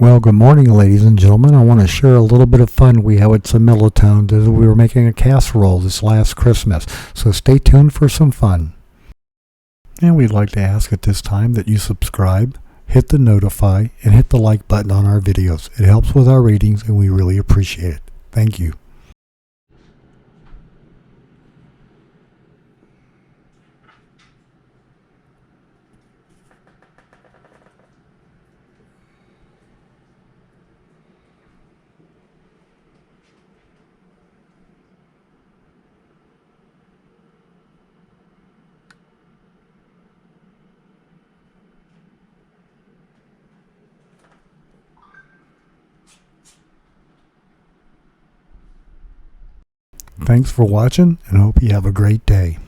Well, good morning, ladies and gentlemen. I want to share a little bit of fun we had with some Mirliton as we were making a casserole this last Christmas. So stay tuned for some fun. And we'd like to ask at this time that you subscribe, hit the notify, and hit the like button on our videos. It helps with our ratings and we really appreciate it. Thank you. Thanks for watching and hope you have a great day.